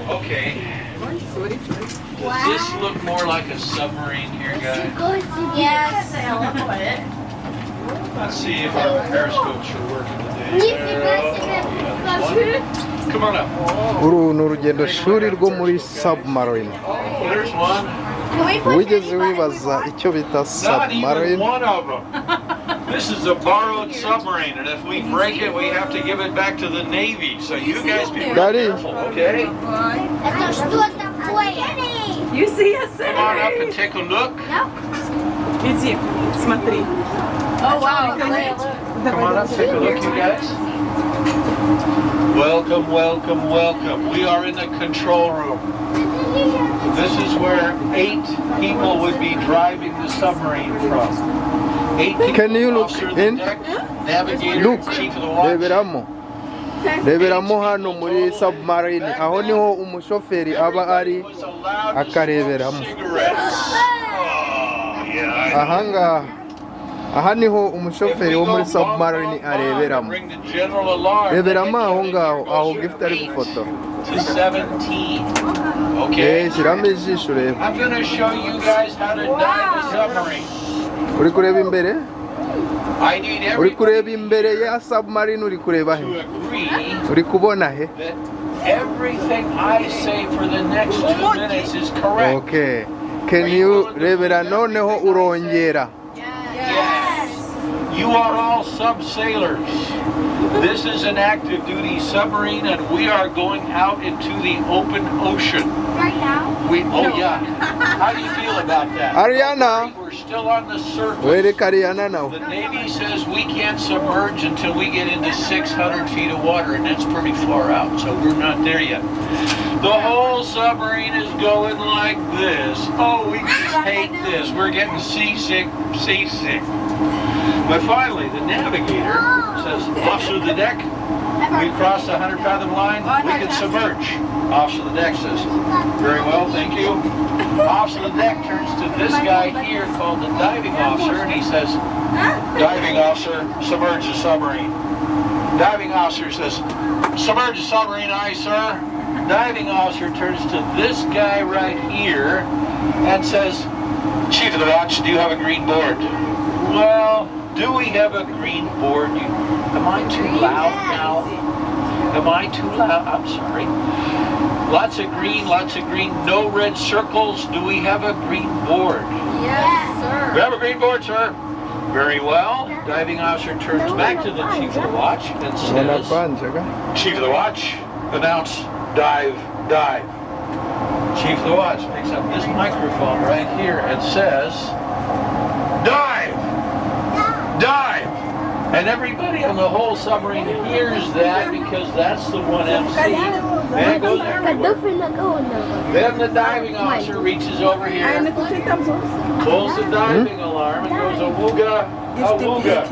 Okay. Does this look more like a submarine here, guys? Yes. Let's see if our periscopes are working today. Come on up. Uru ni urugendo shuri rwo muri Submarine. There's one. Wigeze wibaza icyo bita Not Submarine? even one of them. This is a borrowed submarine, and if we break it, we have to give it back to the Navy. So you guys be real Daddy. careful, okay? You see us, Come on up and take a look. Иди, смотри. Oh wow. Come on up, take a look, you guys. Welcome, welcome, welcome. We are in the control room. This is where 8 people would be driving the submarine from. 8 people. Can you look Officer of the in? deck, navigator, Look, chief of the watch. reberamo hano muri Submarine, aho niho umushoferi aba ari Was allowed to akareberamo. smoke cigarettes. Oh, yeah, I know. Aha niho umushoferi wo muri Submarine areberamo. Ring the general alarm. Reberamo aho ngaho, aho gift ari gufotora. To 17. Okay. Shyiramo ijisho reba. I'm going to show you guys how to dive a submarine. Uri kureba imbere? I need Uri kureba everybody imbere ya Submarine, uri kureba he? to agree Uri kubona he? that everything I say for the next 2 minutes is correct. Okay. Can you rebera noneho urongera? Yes. You are all sub-sailors. This is an active duty submarine and we are going out into the open ocean. Right now? Yeah. How do you feel about that? Ariana. We're still on the surface. Wereka Ariana now. The Navy says we can't submerge until we get into 600 feet of water, and that's pretty far out, so we're not there yet. The whole submarine is going like this. Oh, we just hate this. We're getting seasick. But finally, the navigator says, officer of the deck, we crossed the 100 fathom line, we can submerge. Officer of the deck says, very well, thank you. Officer of the deck turns to this guy here called the diving officer, and he says, diving officer, submerge the submarine. Diving officer says, submerge the submarine, aye, sir. Diving officer turns to this guy right here and says, chief of the watch, do you have a green board? Well, do we have a green board? Am I too loud now? Am I too loud? I'm sorry. Lots of green, no red circles. Do we have a green board? Yes, sir. We have a green board, sir. Very well. Diving officer turns back to the chief of the watch and says, chief of the watch, announce dive, dive. Chief of the watch picks up this microphone right here and says, dive, dive. And everybody on the whole submarine hears that because that's the one MC. And it goes everywhere. Then the diving officer reaches over here, pulls the diving alarm and goes, awooga, awooga.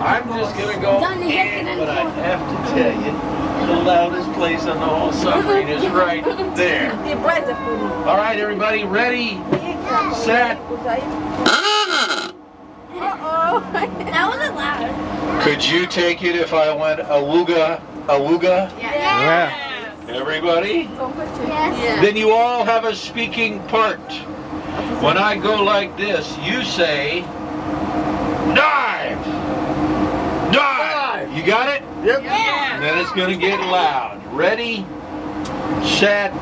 I'm just going to go in, but I have to tell you, the loudest place on the whole submarine is right there. All right, everybody, ready, set. That wasn't loud. Could you take it if I went awooga, awooga? Yeah. Everybody? Yes. Then you all have a speaking part. When I go like this, you say, dive! Dive! You got it? Yep. Yeah. Then it's going to get loud. Ready, set,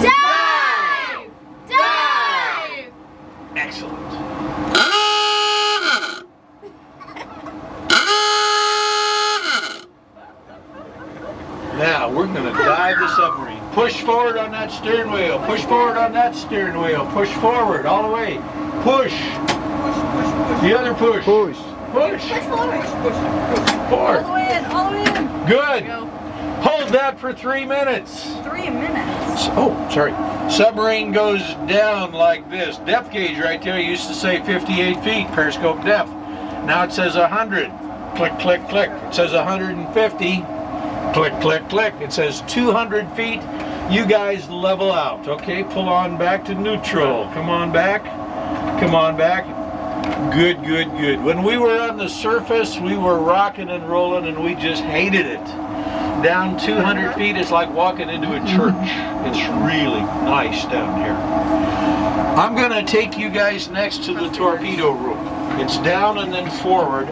Dive! Dive! excellent. Now we're going to dive the submarine. Push forward on that steering wheel. Push forward on that steering wheel. Push forward all the way. Push. The other push. Push. Push. Push forward. Forward. All the way in. Good. Hold that for 3 minutes. 3 minutes. Oh, sorry. Submarine goes down like this. Depth gauge right there used to say 58 feet, periscope depth. Now it says 100. Click, click, click. It says 150. Click, click, click. It says 200 feet. You guys level out. Okay, pull on back to neutral. Come on back. Come on back. Good, good, good. When we were on the surface, we were rocking and rolling and we just hated it. Down 200 feet is like walking into a church. It's really nice down here. I'm going to take you guys next to the torpedo room. It's down and then forward.